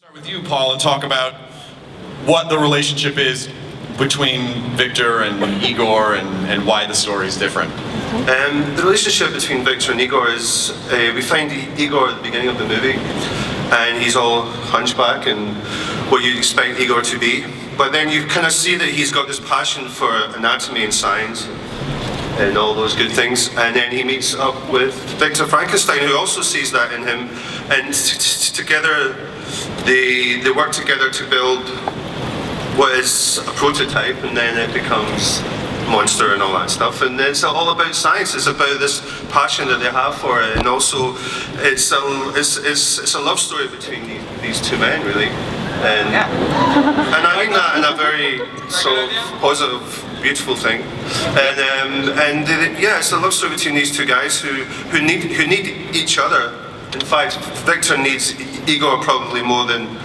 Start with you, Paul, and talk about what the relationship is between Victor and Igor and why the story is different. The relationship between Victor and Igor is, we find Igor at the beginning of the movie, and he's all hunchback and what you expect Igor to be. But then you kind of see that he's got this passion for anatomy and science and all those good things. And then he meets up with Victor Frankenstein, who also sees that in him. And together, they work together to build what is a prototype, and then it becomes monster and all that stuff. And it's all about science. It's about this passion that they have for it, and also it's a love story between these two men, really. And I mean that in a very sort of positive, beautiful thing. And yeah, it's a love story between these two guys who need each other. In fact, Victor needs Igor probably more than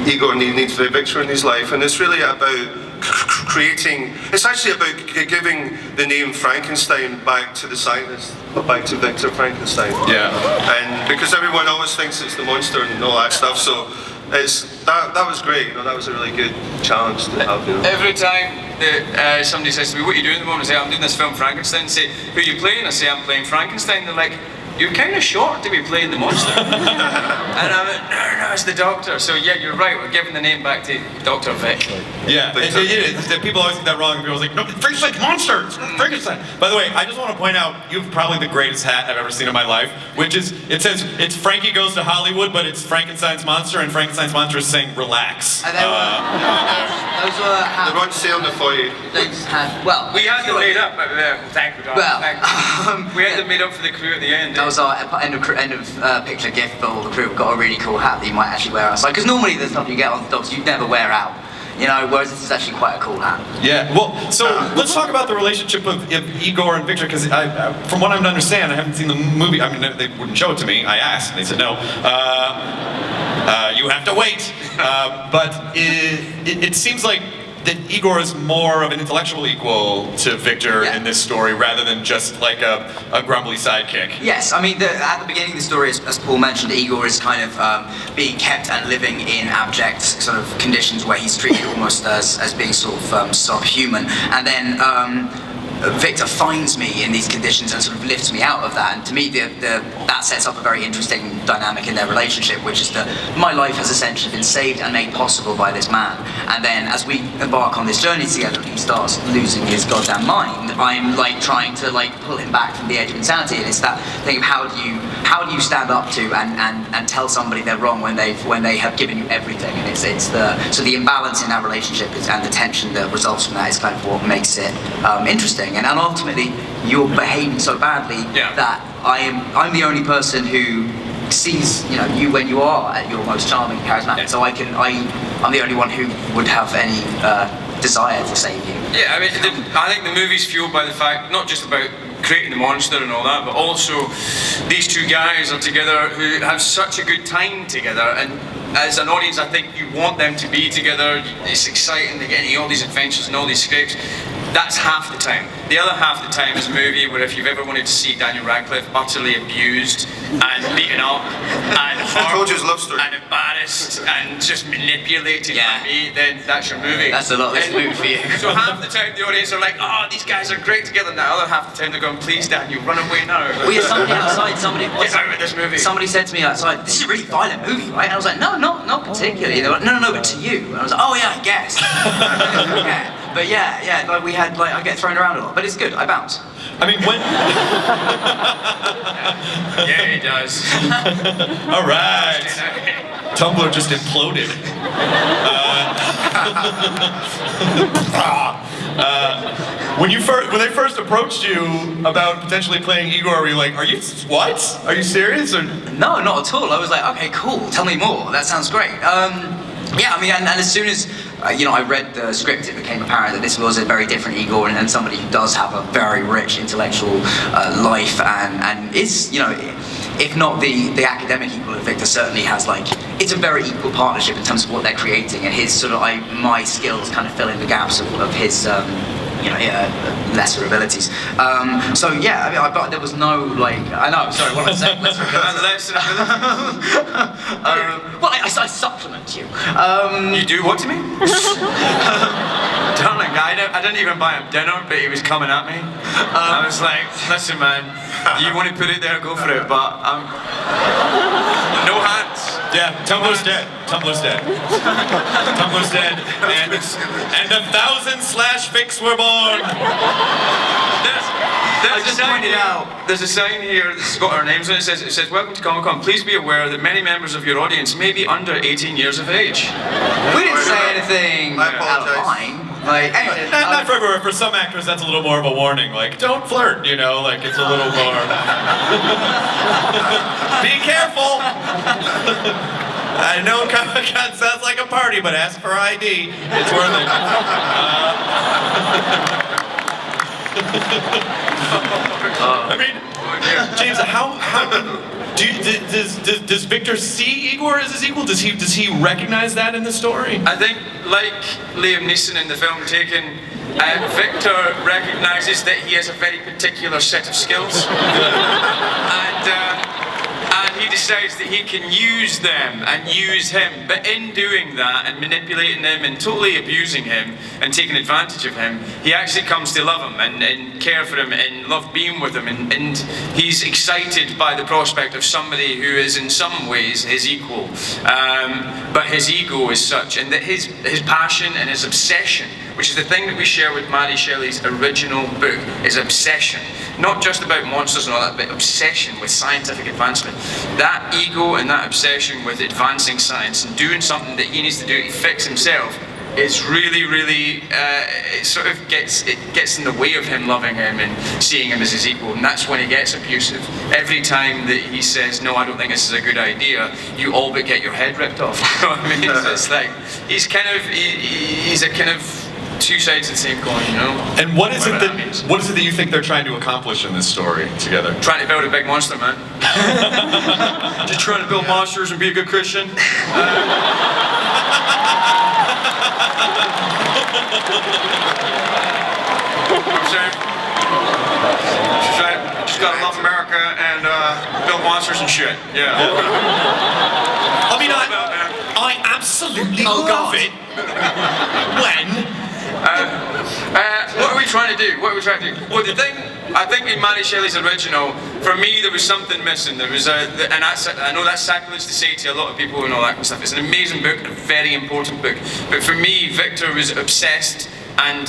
Igor needs Victor in his life, and it's really about creating. It's actually about giving the name Frankenstein back to the scientist, back to Victor Frankenstein. Yeah. And because everyone always thinks it's the monster and all that stuff, so that was great. You know, that was a really good challenge to have. You know. Every time that somebody says to me, "What are you doing at the moment?" I say, "I'm doing this film Frankenstein." I say, "Who are you playing?" I say, "I'm playing Frankenstein." They're like, "You're kind of short to be playing the monster." And I'm like, no, it's the Doctor. So yeah, you're right, we're giving the name back to Dr. Vic. Yeah, people always get that wrong. People are like, no, Frankenstein's monster, it's Frankenstein. By the way, I just want to point out, you have probably the greatest hat I've ever seen in my life, which is, it says, it's Frankie Goes to Hollywood, but it's Frankenstein's monster, and Frankenstein's monster is saying, relax. And they were they weren't sealed for you. Well, we had them made up. Thank you, God. Well, we had them made up for the crew at the end. That was our end of picture gift for all the crew. We've got a really cool hat that you might actually wear outside. Because normally the stuff you get on the dogs you never wear out. You know, whereas this is actually quite a cool hat. Yeah, well, so let's talk about the relationship of Igor and Victor, because from what I understand, I haven't seen the movie. I mean, they wouldn't show it to me. I asked, and they said no. You have to wait. But it seems like that Igor is more of an intellectual equal to Victor in this story, rather than just like a grumbly sidekick. Yes, I mean, at the beginning of the story, as Paul mentioned, Igor is kind of being kept and living in abject sort of conditions where he's treated almost as being sort of subhuman. And then Victor finds me in these conditions and sort of lifts me out of that. And to me, that sets up a very interesting dynamic in their relationship, which is that my life has essentially been saved and made possible by this man. And then as we embark on this journey together, he starts losing his goddamn mind. I'm like trying to like pull him back from the edge of insanity. And it's that thing of how do you stand up to and tell somebody they're wrong when they have given you everything. And it's the imbalance in that relationship and the tension that results from that is kind of what makes it interesting. And ultimately, you're behaving so badly that I'm the only person who sees you when you are at your most charming, charismatic. So I'm the only one who would have any desire to save you. Yeah, I mean, I think the movie's fueled by the fact not just about creating the monster and all that, but also these two guys are together who have such a good time together. And as an audience, I think you want them to be together. It's exciting. They're getting all these adventures and all these scripts. That's half the time. The other half the time is a movie where if you've ever wanted to see Daniel Radcliffe utterly abused and beaten up and hurt and embarrassed and just manipulated by me, then that's your movie. That's a lot of this movie for you. So half the time the audience are like, oh, these guys are great together. And the other half the time they're going, please Daniel, run away now. Well, yeah, somebody outside, get out of this movie. Somebody said to me outside, this is a really violent movie, right? And I was like, no, not particularly. They were like, no, but to you. And I was like, oh yeah, I guess. Yeah. But yeah, like I get thrown around a lot, but it's good. I bounce. I mean, when... Yeah, he does. All right. Tumblr just imploded. When they first approached you about potentially playing Igor, were you like, what? Are you serious? Or... No, not at all. I was like, okay, cool. Tell me more. That sounds great. Yeah, I mean, and as soon as I read the script, it became apparent that this was a very different Igor and somebody who does have a very rich intellectual life and is, if not the academic equal of Victor, certainly has it's a very equal partnership in terms of what they're creating, and his my skills kind of fill in the gaps of his lesser abilities. So yeah, I mean, but there was no like. I know. Sorry, what am I saying? Lesser abilities. Well, I supplement you. You do what to me? Darling, I didn't even buy him dinner, but he was coming at me. I was like, listen, man, you want to put it there, go for it, but no hands. Yeah, Tumblr's dead. Tumblr's dead. Tumblr's dead. And 1,000 /fics were born. I just pointed out, there's a sign here that's got our names on it. It says, welcome to Comic Con. Please be aware that many members of your audience may be under 18 years of age. We didn't say anything I out of apologize. line. Like, anyway, Not for everywhere. For some actors, that's a little more of a warning. Like, don't flirt, you know? Like, it's a little more... Be careful! I know Comic Con sounds like a party, but ask for ID. It's worth it. I mean, James, does Victor see Igor as his equal? Does he recognize that in the story? I think, like Liam Neeson in the film Taken, Victor recognizes that he has a very particular set of skills. And he decides that he can use them and use him, but in doing that and manipulating him and totally abusing him and taking advantage of him, he actually comes to love him and care for him and love being with him, and he's excited by the prospect of somebody who is in some ways his equal, but his ego is such, and that his passion and his obsession, which is the thing that we share with Mary Shelley's original book, is obsession. Not just about monsters and all that, but obsession with scientific advancement. That ego and that obsession with advancing science and doing something that he needs to do to fix himself is really, really, it sort of gets in the way of him loving him and seeing him as his equal, and that's when he gets abusive. Every time that he says, no, I don't think this is a good idea, you all but get your head ripped off. You know what I mean? So it's like, he's a kind of two sides of the same coin, you know? And what is it that you think they're trying to accomplish in this story together? Trying to build a big monster, man. Just trying to build monsters and be a good Christian. Just gotta love America and build monsters and shit. Yeah. I mean, I absolutely love it when... what are we trying to do? Well, the thing, I think in Mary Shelley's original, for me there was something missing. There was I know that's sacrilege to say to a lot of people and all that kind of stuff. It's an amazing book, a very important book. But for me, Victor was obsessed and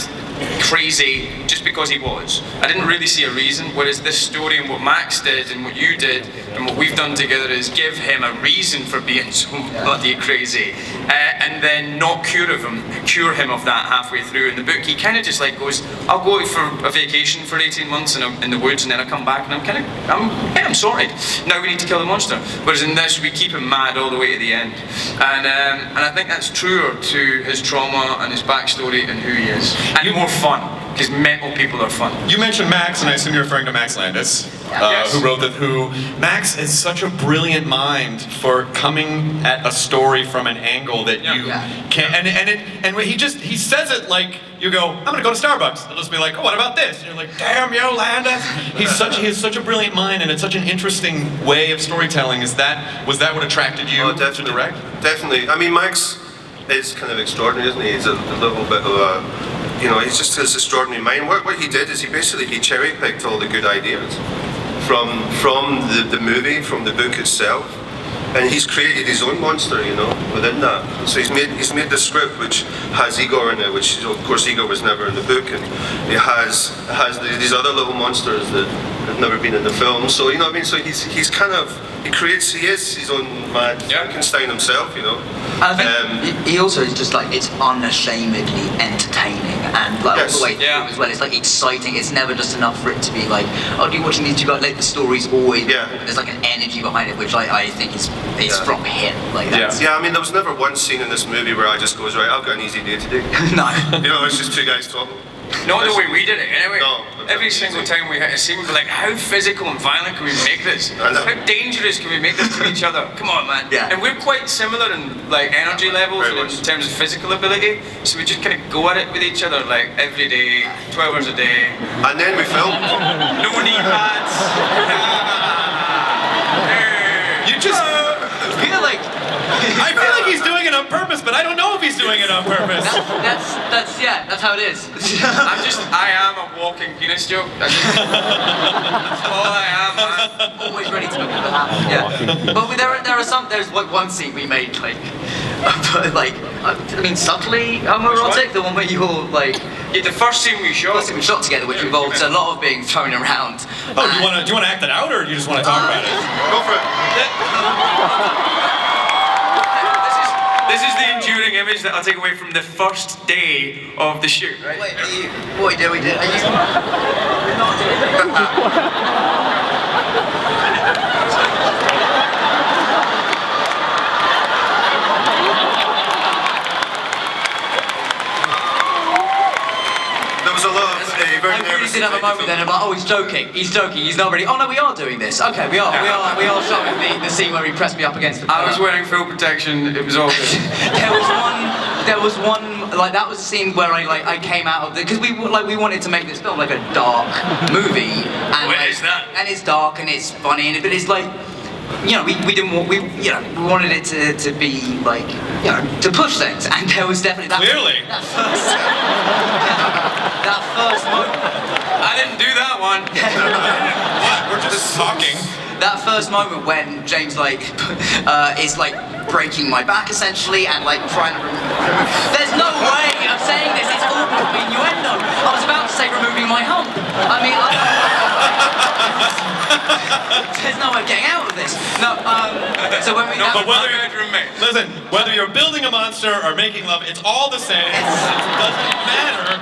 crazy just because he was. I didn't really see a reason, whereas this story and what Max did and what you did and what we've done together is give him a reason for being so bloody crazy, and then not cure him of that halfway through. In the book, he kind of just like goes, I'll go for a vacation for 18 months in the woods, and then I come back and I'm sorted. Now we need to kill the monster. Whereas in this, we keep him mad all the way to the end, and I think that's truer to his trauma and his backstory and who he is, and more fun, because mental people are fun. You mentioned Max, and I assume you're referring to Max Landis, Yes. who wrote Who. Max is such a brilliant mind for coming at a story from an angle that you can't. And he says it like you go, I'm gonna go to Starbucks. He'll just be like, oh, what about this? And you're like, damn, yo, Landis. He has such a brilliant mind, and it's such an interesting way of storytelling. Was that what attracted you to direct? Definitely. I mean, Max is kind of extraordinary, isn't he? He's a little bit of a, he's just this extraordinary mind. What he did is he cherry-picked all the good ideas from the movie, from the book itself, and he's created his own monster, within that. So he's made the script which has Igor in it, which of course Igor was never in the book, and it has these other little monsters that have never been in the film. So you know what I mean? So he is his own mad Frankenstein himself, I think he also is just like, it's unashamedly entertaining and like all the way through as well. It's like exciting. It's never just enough for it to be like, oh, do you watching these? You got like the story's always there's like an energy behind it, which I think is from him. Like that's, I mean, there was never one scene in this movie where I just goes, right, I've got an easy day today. No. It's just two guys talking. Not the way we did it, anyway. No, every single time we hit a scene, we're like, how physical and violent can we make this? I know. How dangerous can we make this to each other? Come on, man. Yeah. And we're quite similar in like energy levels Very and much. in terms of physical ability, so we just kind of go at it with each other like every day, 12 hours a day. And then we film. No knee pads. You just. I feel like I feel like he's doing it on purpose, but I don't know if he's doing it on purpose. that's how it is. I am a walking penis joke. That's all I am, man. Always ready to make it happen. Yeah. But there's like one scene we made subtly homoerotic. The one where you're like. Yeah, the first scene we shot. First thing we shot together, which involves a lot of being thrown around. Oh, do you want to act it out, or you just want to talk about it? Go for it. This is the enduring image that I'll take away from the first day of the shoot, right? Wait, what do we do? Are you not doing it? There was a lot of very I really nervous. did have a moment then. I'm like, oh, he's joking, he's not ready. Oh no, we are doing this. Okay, we are showing the scene where he pressed me up against the. I was wearing full protection. It was all good. There was one like that was the scene where I came out of the because we wanted to make this film like a dark movie and What is that? And it's dark and it's funny and but it's like. You know, we wanted it to be like, to push things, and there was definitely that. Clearly. That first moment. I didn't do that one. What? We're just talking. That first moment when James is like breaking my back essentially and like trying to remove. There's no way of saying this. It's all innuendo. I was about to say removing my hump. I mean, there's no way of getting out of this. No. So when we. No, but whether listen, whether you're building a monster or making love, it's all the same. It doesn't matter.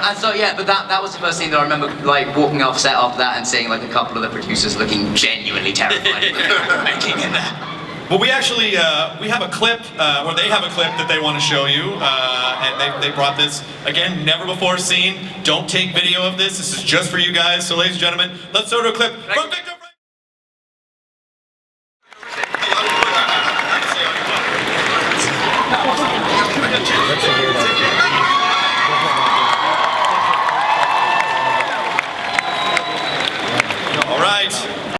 And so yeah, but that was the first scene that I remember like walking off set after that and seeing like a couple of the producers looking genuinely terrified making in there. Well, we actually we have a clip, or they have a clip that they want to show you, and they brought this again, never before seen. Don't take video of this. This is just for you guys. So, ladies and gentlemen, let's go to a clip from Victor.